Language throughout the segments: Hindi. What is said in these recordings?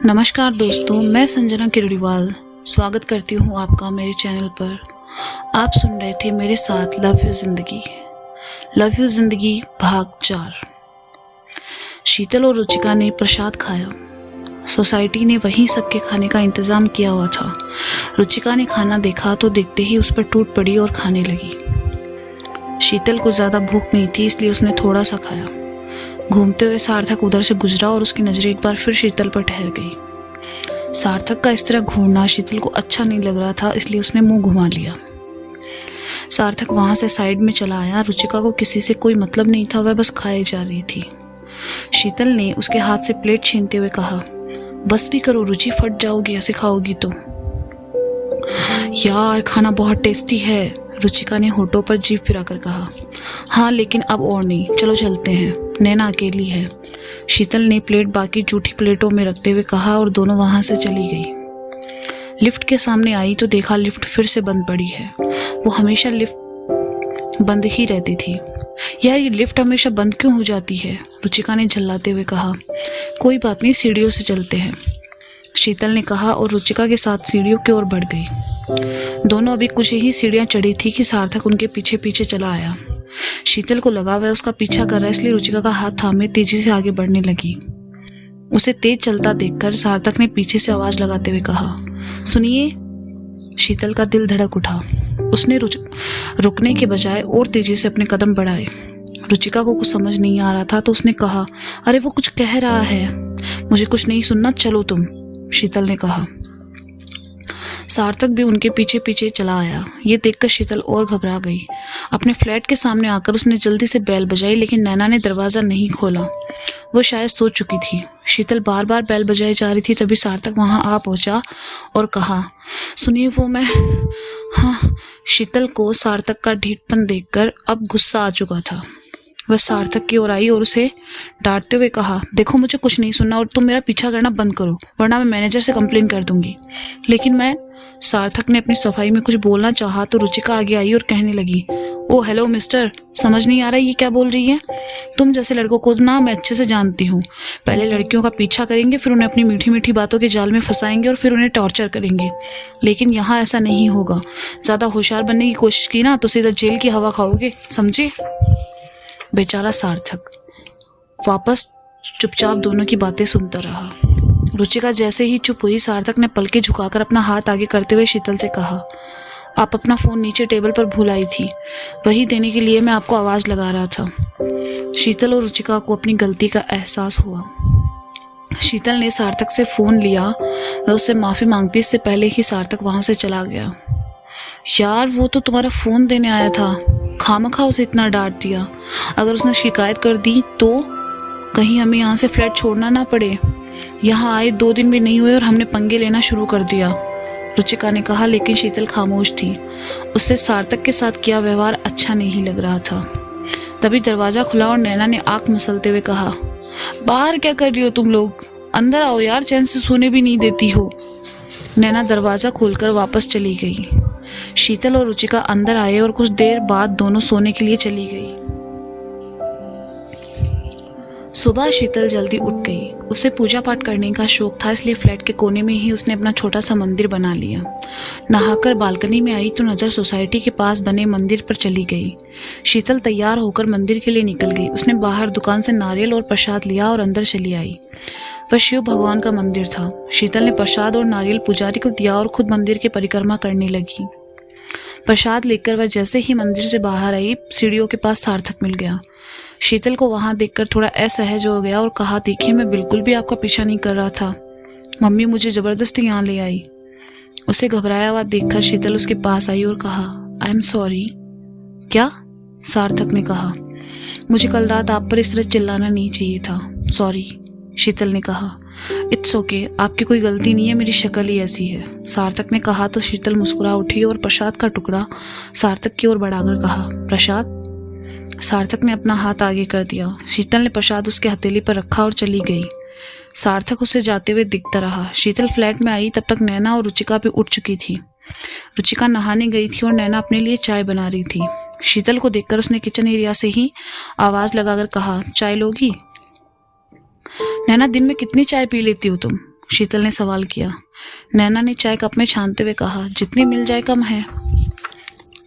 नमस्कार दोस्तों, मैं संजना किरड़ीवाल स्वागत करती हूँ आपका मेरे चैनल पर। आप सुन रहे थे मेरे साथ लव यू जिंदगी भाग 4। शीतल और रुचिका ने प्रसाद खाया। सोसाइटी ने वहीं सबके खाने का इंतज़ाम किया हुआ था। रुचिका ने खाना देखा तो देखते ही उस पर टूट पड़ी और खाने लगी। शीतल को ज़्यादा भूख नहीं थी, इसलिए उसने थोड़ा सा खाया। घूमते हुए सार्थक उधर से गुजरा और उसकी नज़रें एक बार फिर शीतल पर ठहर गई। सार्थक का इस तरह घूरना शीतल को अच्छा नहीं लग रहा था, इसलिए उसने मुंह घुमा लिया। सार्थक वहां से साइड में चला आया। रुचिका को किसी से कोई मतलब नहीं था, वह बस खाए जा रही थी। शीतल ने उसके हाथ से प्लेट छीनते हुए कहा, बस भी करो रुचि, फट जाओगी ऐसे खाओगी तो। यार खाना बहुत टेस्टी है, रुचिका ने होठों पर जीभ फिराकर कहा। हाँ लेकिन अब और नहीं, चलो चलते हैं, नैना अकेली है, शीतल ने प्लेट बाकी जूठी प्लेटों में रखते हुए कहा और दोनों वहां से चली गई। लिफ्ट के सामने आई तो देखा लिफ्ट फिर से बंद पड़ी है। वो हमेशा लिफ्ट बंद ही रहती थी। यार ये लिफ्ट हमेशा बंद क्यों हो जाती है, रुचिका ने झल्लाते हुए कहा। कोई बात नहीं, सीढ़ियों से चलते हैं, शीतल ने कहा और रुचिका के साथ सीढ़ियों की ओर बढ़ गई। दोनों अभी कुछ ही सीढ़ियां चढ़ी थी कि सार्थक उनके पीछे पीछे चला आया। शीतल को लगा वह उसका पीछा कर रहा है, इसलिए रुचिका का हाथ थामे तेजी से आगे बढ़ने लगी। उसे तेज चलता देखकर सार्थक ने पीछे से आवाज लगाते हुए कहा, सुनिए। शीतल का दिल धड़क उठा। उसने रुकने के बजाय और तेजी से अपने कदम बढ़ाए। रुचिका को कुछ समझ नहीं आ रहा था तो उसने कहा, अरे वो कुछ कह रहा है, मुझे कुछ नहीं सुनना, चलो तुम, शीतल ने कहा। सार्थक भी उनके पीछे पीछे चला आया। ये देखकर शीतल और घबरा गई। अपने फ्लैट के सामने आकर उसने जल्दी से बेल बजाई, लेकिन नैना ने दरवाज़ा नहीं खोला। वो शायद सो चुकी थी। शीतल बार बार बेल बजाई जा रही थी, तभी सार्थक वहां आ पहुंचा और कहा, सुनिए वो मैं। हाँ, शीतल को सार्थक का ढीठपन देखकर अब गुस्सा आ चुका था। वह सार्थक की ओर आई और उसे डांटते हुए कहा, देखो मुझे कुछ नहीं सुनना और तुम मेरा पीछा करना बंद करो, वरना मैं मैनेजर से कंप्लेन कर दूंगी। लेकिन मैं, सार्थक ने अपनी सफाई में कुछ बोलना चाहा तो रुचिका आगे आई और कहने लगी, ओ हेलो मिस्टर, समझ नहीं आ रहा ये क्या बोल रही है? तुम जैसे लड़कों को ना मैं अच्छे से जानती हूँ। पहले लड़कियों का पीछा करेंगे, फिर उन्हें अपनी मीठी मीठी बातों के जाल में फंसाएंगे और फिर उन्हें टॉर्चर करेंगे। लेकिन यहाँ ऐसा नहीं होगा। ज़्यादा होशियार बनने की कोशिश की ना तो सीधा जेल की हवा खाओगे, समझे? बेचारा सार्थक वापस चुपचाप दोनों की बातें सुनता रहा। रुचिका जैसे ही चुप हुई, सार्थक ने पलके झुकाकर अपना हाथ आगे करते हुए शीतल से कहा, आप अपना फ़ोन नीचे टेबल पर भूल आई थी, वही देने के लिए मैं आपको आवाज़ लगा रहा था। शीतल और रुचिका को अपनी गलती का एहसास हुआ। शीतल ने सार्थक से फ़ोन लिया। वह उससे माफ़ी मांगती इससे पहले ही सार्थक वहाँ से चला गया। यार वो तो तुम्हारा फ़ोन देने आया था, खामखा उसे इतना डांट दिया। अगर उसने शिकायत कर दी तो कहीं हमें यहाँ से फ्लैट छोड़ना ना पड़े। यहाँ आए 2 दिन भी नहीं हुए और हमने पंगे लेना शुरू कर दिया, रुचिका ने कहा। लेकिन शीतल खामोश थी। उससे सार्थक के साथ किया व्यवहार अच्छा नहीं लग रहा था। तभी दरवाज़ा खुला और नैना ने आंख मसलते हुए कहा, बाहर क्या कर रही हो तुम लोग, अंदर आओ यार, चैन से सोने भी नहीं देती हो। नैना दरवाज़ा खोलकर वापस चली गई। शीतल और रुचिका अंदर आए और कुछ देर बाद दोनों सोने के लिए चली गई। सुबह शीतल जल्दी उठ गई। उसे पूजा पाठ करने का शौक था, इसलिए फ्लैट के कोने में ही उसने अपना छोटा सा मंदिर बना लिया। नहाकर बालकनी में आई तो नज़र सोसाइटी के पास बने मंदिर पर चली गई। शीतल तैयार होकर मंदिर के लिए निकल गई। उसने बाहर दुकान से नारियल और प्रसाद लिया और अंदर चली आई। वह शिव भगवान का मंदिर था। शीतल ने प्रसाद और नारियल पुजारी को दिया और खुद मंदिर की परिक्रमा करने लगी। प्रसाद लेकर वह जैसे ही मंदिर से बाहर आई, सीढ़ियों के पास सार्थक मिल गया। शीतल को वहां देखकर थोड़ा असहज हो गया और कहा, देखिए मैं बिल्कुल भी आपका पीछा नहीं कर रहा था, मम्मी मुझे जबरदस्ती यहाँ ले आई। उसे घबराया हुआ देखकर शीतल उसके पास आई और कहा, आई एम सॉरी। क्या? सार्थक ने कहा, मुझे कल रात आप पर इस तरह चिल्लाना नहीं चाहिए था, सॉरी, शीतल ने कहा। इट्स ओके, आपकी कोई गलती नहीं है, मेरी शक्ल ही ऐसी है, सार्थक ने कहा तो शीतल मुस्कुरा उठी और प्रसाद का टुकड़ा सार्थक की ओर बढ़ाकर कहा, प्रसाद। सार्थक ने अपना हाथ आगे कर दिया। शीतल ने प्रसाद उसके हथेली पर रखा और चली गई। सार्थक उसे जाते हुए दिखता रहा। शीतल फ्लैट में आई तब तक नैना और रुचिका भी उठ चुकी थी। रुचिका नहाने गई थी और नैना अपने लिए चाय बना रही थी। शीतल को देखकर उसने किचन एरिया से ही आवाज लगाकर कहा, चाय लोगी? नैना दिन में कितनी चाय पी लेती हो तुम? शीतल ने सवाल किया। नैना ने चाय कप में छानते हुए कहा, जितनी मिल जाए कम है।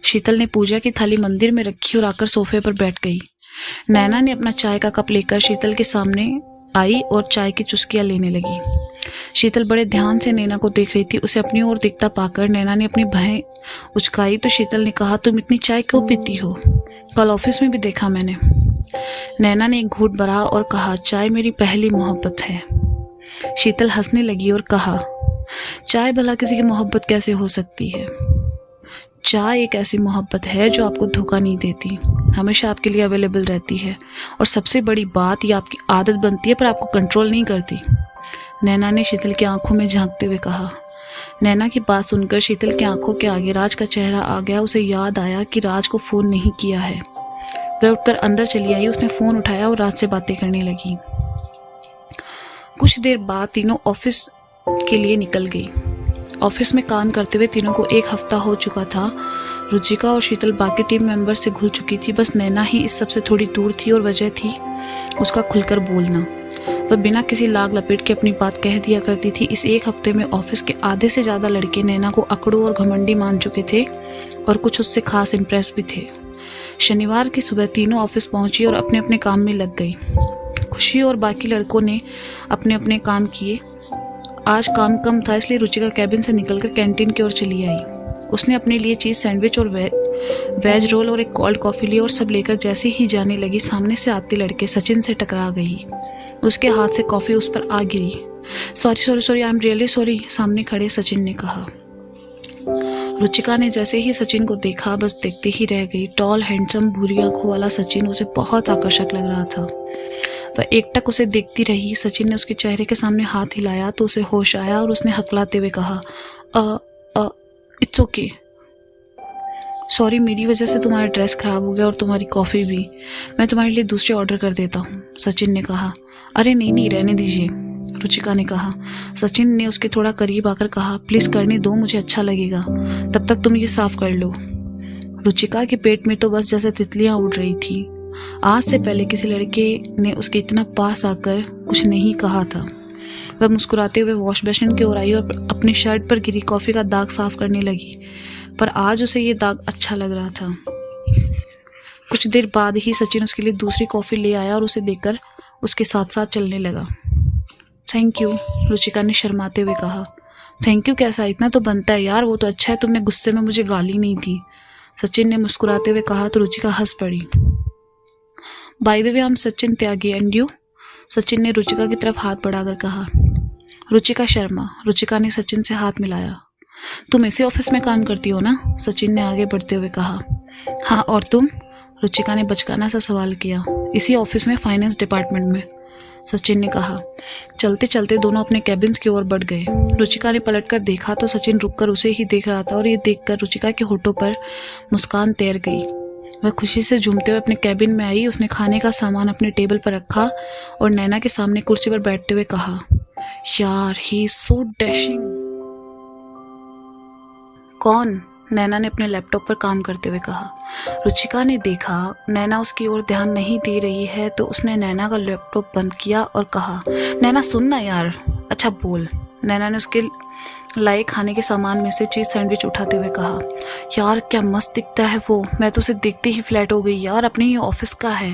शीतल ने पूजा की थाली मंदिर में रखी और आकर सोफे पर बैठ गई। नैना ने अपना चाय का कप लेकर शीतल के सामने आई और चाय की चुस्कियां लेने लगी। शीतल बड़े ध्यान से नैना को देख रही थी। उसे अपनी ओर देखता पाकर नैना ने अपनी बाहें उचकाई तो शीतल ने कहा, तुम इतनी चाय क्यों पीती हो? कल ऑफिस में भी देखा मैंने। नैना ने एक घूंट भरा और कहा, चाय मेरी पहली मोहब्बत है। शीतल हंसने लगी और कहा, चाय भला किसी की मोहब्बत कैसे हो सकती है? चाय एक ऐसी मोहब्बत है जो आपको धोखा नहीं देती, हमेशा आपके लिए अवेलेबल रहती है, और सबसे बड़ी बात, ये आपकी आदत बनती है पर आपको कंट्रोल नहीं करती। नैना ने शीतल की आंखों में झांकते हुए कहा। नैना की बात सुनकर शीतल की आंखों के आगे राज का चेहरा आ गया। उसे याद आया कि राज को फ़ोन नहीं किया है। वह उठकर अंदर चली आई। उसने फ़ोन उठाया और राज से बातें करने लगी। कुछ देर बाद तीनों ऑफिस के लिए निकल गई। ऑफिस में काम करते हुए तीनों को 1 हफ्ता हो चुका था। रुचिका और शीतल बाकी टीम मेंबर से घुल चुकी थी। बस नैना ही इस सबसे थोड़ी दूर थी और वजह थी उसका खुलकर बोलना। वह बिना किसी लाग लपेट के अपनी बात कह दिया करती थी। इस 1 हफ्ते में ऑफिस के आधे से ज़्यादा लड़के नैना को अकड़ू और घमंडी मान चुके थे और कुछ उससे खास इम्प्रेस भी थे। शनिवार की सुबह तीनों ऑफिस पहुंची और अपने अपने काम में लग गई। खुशी और बाकी लड़कों ने अपने अपने काम किए। आज काम कम था इसलिए रुचिका कैबिन से निकलकर कैंटीन की ओर चली आई। उसने अपने लिए चीज़ सैंडविच और वेज रोल और एक कोल्ड कॉफ़ी ली और सब लेकर जैसे ही जाने लगी, सामने से आते लड़के सचिन से टकरा गई। उसके हाथ से कॉफ़ी उस पर आ गिरी। Sorry, I am really sorry, सामने खड़े सचिन ने कहा। रुचिका ने जैसे ही सचिन को देखा बस देखते ही रह गई। टॉल, हैंडसम, भूरी आंखों वाला सचिन उसे बहुत आकर्षक लग रहा था। वह एकटक उसे देखती रही। सचिन ने उसके चेहरे के सामने हाथ हिलाया तो उसे होश आया और उसने हकलाते हुए कहा, इट्स ओके, सॉरी, मेरी वजह से तुम्हारा ड्रेस खराब हो गया और तुम्हारी कॉफ़ी भी। मैं तुम्हारे लिए दूसरे ऑर्डर कर देता हूँ, सचिन ने कहा। अरे नहीं, रहने दीजिए, रुचिका ने कहा। सचिन ने उसके थोड़ा करीब आकर कहा, प्लीज़ करने दो, मुझे अच्छा लगेगा, तब तक तुम ये साफ कर लो। रुचिका के पेट में तो बस जैसे तितलियाँ उड़ रही थी। आज से पहले किसी लड़के ने उसके इतना पास आकर कुछ नहीं कहा था। वह मुस्कुराते हुए वॉश बेसिन की ओर आई और अपनी शर्ट पर गिरी कॉफ़ी का दाग साफ करने लगी, पर आज उसे ये दाग अच्छा लग रहा था। कुछ देर बाद ही सचिन उसके लिए दूसरी कॉफ़ी ले आया और उसे देकर उसके साथ साथ चलने लगा। थैंक यू, रुचिका ने शर्माते हुए कहा। थैंक यू कैसा, इतना तो बनता है यार, वो तो अच्छा है तुमने गुस्से में मुझे गाली नहीं दी, सचिन ने मुस्कुराते हुए कहा तो रुचिका हंस पड़ी। By the way, I am Sachin Tyagi and you, Sachin ने रुचिका की तरफ हाथ बढ़ाकर कहा। रुचिका शर्मा, रुचिका ने सचिन से हाथ मिलाया। तुम इसी ऑफिस में काम करती हो ना, सचिन ने आगे बढ़ते हुए कहा। हाँ, और तुम, रुचिका ने बचकाना सा सवाल किया। इसी ऑफिस में, फाइनेंस डिपार्टमेंट में, सचिन ने कहा। चलते चलते दोनों अपने कैबिन्स की ओर बढ़ गए। रुचिका ने पलटकर देखा तो सचिन रुककर उसे ही देख रहा था और ये देखकर रुचिका के होठों पर मुस्कान तैर गई। वह खुशी से झूमते हुए अपने कैबिन में आई। उसने खाने का सामान अपने टेबल पर रखा और नैना के सामने कुर्सी पर बैठते हुए कहा, यार ही इज सो डैशिंग। कौन? नैना ने अपने लैपटॉप पर काम करते हुए कहा। रुचिका ने देखा नैना उसकी ओर ध्यान नहीं दे रही है तो उसने नैना का लैपटॉप बंद किया और कहा, नैना सुन ना यार। अच्छा बोल, नैना ने उसके लाए खाने के सामान में से चीज़ सैंडविच उठाते हुए कहा। यार क्या मस्त दिखता है वो, मैं तो उसे देखते ही फ्लैट हो गई यार, अपने ही ऑफिस का है,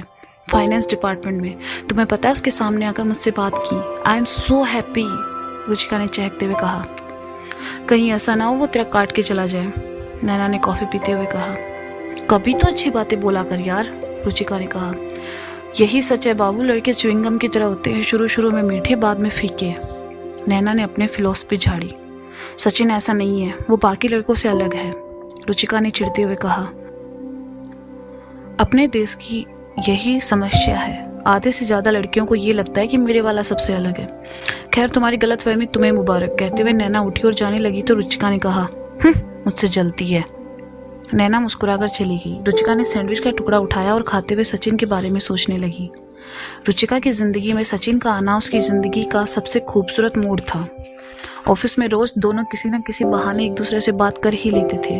फाइनेंस डिपार्टमेंट में। तुम्हें पता है उसके सामने आकर मुझसे बात की। I am so happy, Ruchika ने चहकते हुए कहा। कहीं ऐसा ना हो वो तेरा काट के चला जाए, नैना ने कॉफ़ी पीते हुए कहा। कभी तो अच्छी बातें बोला कर यार, रुचिका ने कहा। यही सच है बाबू, लड़के च्युइंगम की तरह होते हैं, शुरू शुरू में मीठे, बाद में फीके, नैना ने अपने फिलॉसफी झाड़ी। सचिन ऐसा नहीं है, वो बाकी लड़कों से अलग है, रुचिका ने चिढ़ते हुए कहा। अपने देश की यही समस्या है, आधे से ज़्यादा लड़कियों को ये लगता है कि मेरे वाला सबसे अलग है। खैर तुम्हारी गलतफहमी तुम्हें मुबारक। कहते हुए नैना उठी और जाने लगी तो रुचिका ने कहा, मुझसे जलती है। नैना मुस्कुराकर चली गई। रुचिका ने सैंडविच का टुकड़ा उठाया और खाते हुए सचिन के बारे में सोचने लगी। रुचिका की ज़िंदगी में सचिन का आना उसकी ज़िंदगी का सबसे खूबसूरत मोड़ था। ऑफिस में रोज़ दोनों किसी न किसी बहाने एक दूसरे से बात कर ही लेते थे।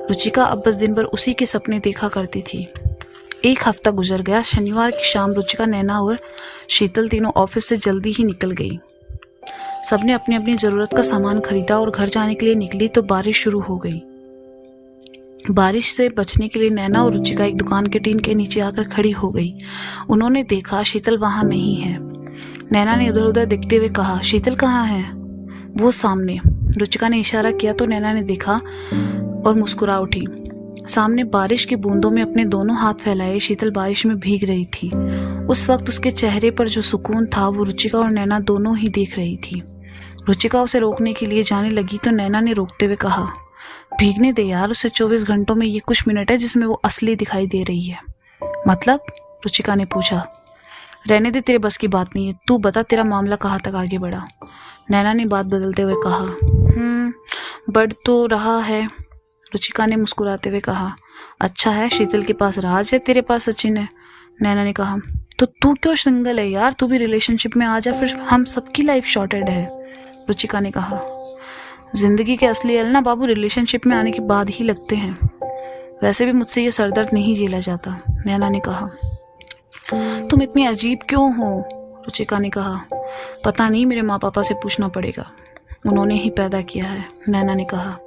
रुचिका अब बस दिन भर उसी के सपने देखा करती थी। 1 हफ्ता गुजर गया। शनिवार की शाम रुचिका, नैना और शीतल तीनों ऑफिस से जल्दी ही निकल गई। सबने अपनी अपनी ज़रूरत का सामान खरीदा और घर जाने के लिए निकली तो बारिश शुरू हो गई। बारिश से बचने के लिए नैना और रुचिका एक दुकान के टीन के नीचे आकर खड़ी हो गई। उन्होंने देखा शीतल वहाँ नहीं है। नैना ने उधर उधर देखते हुए कहा, शीतल कहाँ है? वो सामने। रुचिका ने इशारा किया तो नैना ने देखा और मुस्कुरा उठी। सामने बारिश की बूंदों में अपने दोनों हाथ फैलाए शीतल बारिश में भीग रही थी। उस वक्त उसके चेहरे पर जो सुकून था वो रुचिका और नैना दोनों ही देख रही थी। रुचिका उसे रोकने के लिए जाने लगी तो नैना ने रोकते हुए कहा, भीगने दे यार, उसे 24 घंटों में ये कुछ मिनट है जिसमें वो असली दिखाई दे रही है। मतलब? रुचिका ने पूछा। रहने दे, तेरे बस की बात नहीं है। तू बता, तेरा मामला कहाँ तक आगे बढ़ा? नैना ने बात बदलते हुए कहा, बढ़ तो रहा है। रुचिका ने मुस्कुराते हुए कहा, अच्छा है, शीतल के पास राज है, तेरे पास सचिन है। नैना ने कहा, तो तू क्यों सिंगल है यार? तू भी रिलेशनशिप में आ जा, फिर हम सबकी लाइफ शॉर्टेड है। रुचिका ने कहा, जिंदगी के असली हल ना बाबू रिलेशनशिप में आने के बाद ही लगते हैं। वैसे भी मुझसे ये सरदर्द नहीं झेला जाता। नैना ने कहा, तुम इतनी अजीब क्यों हो? रुचिका ने कहा, पता नहीं, मेरे माँ पापा से पूछना पड़ेगा, उन्होंने ही पैदा किया है। नैना ने कहा।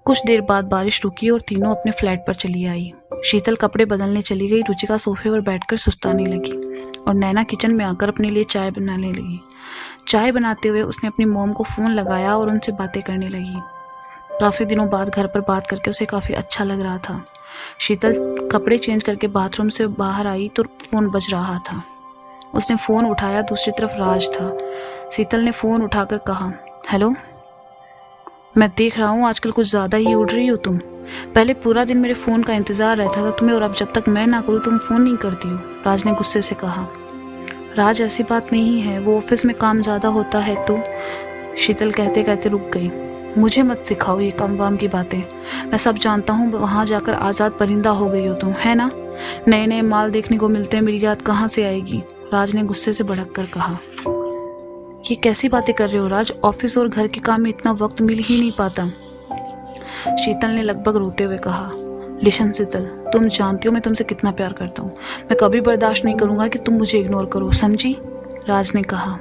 कुछ देर बाद बारिश रुकी और तीनों अपने फ्लैट पर चली आई। शीतल कपड़े बदलने चली गई, रुचिका सोफे पर बैठकर सुस्ताने लगी और नैना किचन में आकर अपने लिए चाय बनाने लगी। चाय बनाते हुए उसने अपनी मॉम को फ़ोन लगाया और उनसे बातें करने लगी। काफ़ी दिनों बाद घर पर बात करके उसे काफ़ी अच्छा लग रहा था। शीतल कपड़े चेंज करके बाथरूम से बाहर आई तो फ़ोन बज रहा था। उसने फ़ोन उठाया, दूसरी तरफ राज था। शीतल ने फ़ोन उठाकर कहा, हेलो। मैं देख रहा हूँ आजकल कुछ ज़्यादा ही उड़ रही हो तुम। पहले पूरा दिन मेरे फ़ोन का इंतज़ार रहता था तुम्हें, और अब जब तक मैं ना करूँ तुम फ़ोन नहीं करती हो। राज ने गुस्से से कहा। राज, ऐसी बात नहीं है, वो ऑफिस में काम ज़्यादा होता है तो। शीतल कहते कहते रुक गई। मुझे मत सिखाओ ये काम वाम की बातें, मैं सब जानता हूँ। वहाँ जाकर आज़ाद परिंदा हो गई हो तुम, है ना? नए नए माल देखने को मिलते हैं, मेरी याद कहाँ से आएगी? राज ने गुस्से से भड़क कर कहा। ये कैसी बातें कर रहे हो राज? ऑफिस और घर के काम में इतना वक्त मिल ही नहीं पाता। शीतल ने लगभग रोते हुए कहा, लिशन शीतल, तुम जानती हो मैं तुमसे कितना प्यार करता हूँ। मैं कभी बर्दाश्त नहीं करूँगा कि तुम मुझे इग्नोर करो, समझी? राज ने कहा।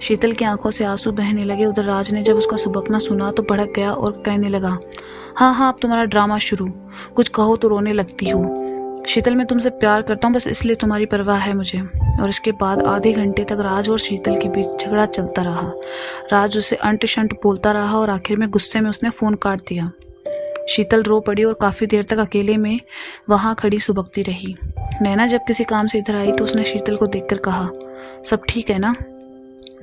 शीतल की आंखों से आंसू बहने लगे। उधर राज ने जब उसका सुबकना सुना तो भड़क गया और कहने लगा, हाँ, अब तुम्हारा ड्रामा शुरू, कुछ कहो तो रोने लगती हो। शीतल, मैं तुमसे प्यार करता हूँ, बस इसलिए तुम्हारी परवाह है मुझे। और इसके बाद आधे घंटे तक राज और शीतल के बीच झगड़ा चलता रहा। राज उसे अंट शंट बोलता रहा और आखिर में गुस्से में उसने फ़ोन काट दिया। शीतल रो पड़ी और काफ़ी देर तक अकेले में वहाँ खड़ी सुबकती रही। नैना जब किसी काम से इधर आई तो उसने शीतल को देखकर कहा, सब ठीक है ना?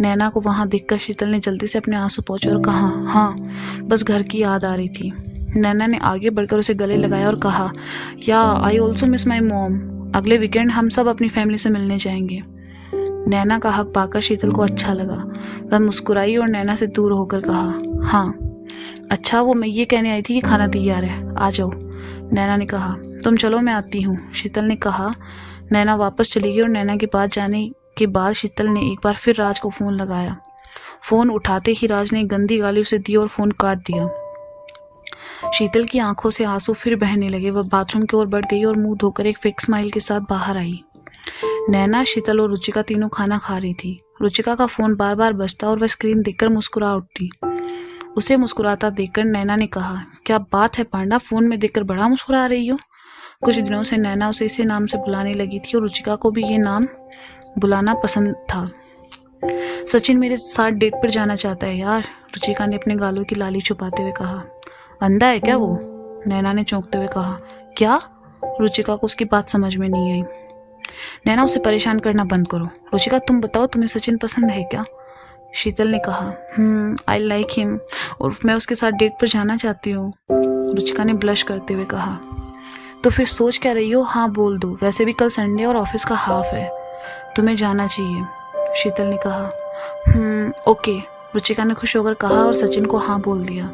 नैना को वहाँ देखकर शीतल ने जल्दी से अपने आंसू पोंछे और कहा, हाँ, बस घर की याद आ रही थी। नैना ने आगे बढ़कर उसे गले लगाया और कहा, या I also miss my mom. अगले वीकेंड हम सब अपनी फैमिली से मिलने जाएंगे। नैना का हक पाकर शीतल को अच्छा लगा। वह मुस्कुराई और नैना से दूर होकर कहा, हाँ अच्छा, वो मैं ये कहने आई थी कि खाना तैयार है, आ जाओ। नैना ने कहा, तुम चलो मैं आती हूँ। शीतल ने कहा। नैना वापस चली गई और नैना के पास जाने के बाद शीतल ने एक बार फिर राज को फ़ोन लगाया। फ़ोन उठाते ही राज ने गंदी गाली उसे दी और फ़ोन काट दिया। शीतल की आंखों से आंसू फिर बहने लगे। वह बाथरूम की ओर बढ़ गई और मुंह धोकर एक फेक स्माइल के साथ बाहर आई। नैना, शीतल और रुचिका तीनों खाना खा रही थी। रुचिका का फ़ोन बार बार बजता और वह स्क्रीन देखकर मुस्कुरा उठती। उसे मुस्कुराता देखकर नैना ने कहा, क्या बात है पांडा, फ़ोन में देखकर बड़ा मुस्कुरा रही हो? कुछ दिनों से नैना उसे इसी नाम से बुलाने लगी थी और रुचिका को भी ये नाम बुलाना पसंद था। सचिन मेरे साथ डेट पर जाना चाहता है यार, रुचिका ने अपने गालों की लाली छुपाते हुए कहा। अंधा है क्या वो? नैना ने चौंकते हुए कहा। क्या? रुचिका को उसकी बात समझ में नहीं आई। नैना, उसे परेशान करना बंद करो। रुचिका, तुम बताओ, तुम्हें सचिन पसंद है क्या? शीतल ने कहा, आई लाइक हिम और मैं उसके साथ डेट पर जाना चाहती हूँ। रुचिका ने ब्लश करते हुए कहा। तो फिर सोच क्या रही हो? हाँ बोल दो, वैसे भी कल संडे और ऑफिस का हाफ है, तुम्हें जाना चाहिए। शीतल ने कहा। ओके, रुचिका ने खुश होकर कहा और सचिन को हाँ बोल दिया।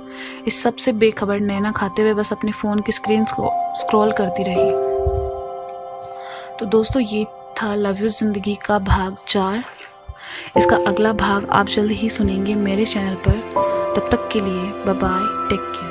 इस सब से बेखबर नैना खाते हुए बस अपने फ़ोन की स्क्रीन स्क्रॉल करती रही। तो दोस्तों, ये था लव यू ज़िंदगी का भाग 4। इसका अगला भाग आप जल्द ही सुनेंगे मेरे चैनल पर। तब तक के लिए बाय बाय, टेक केयर।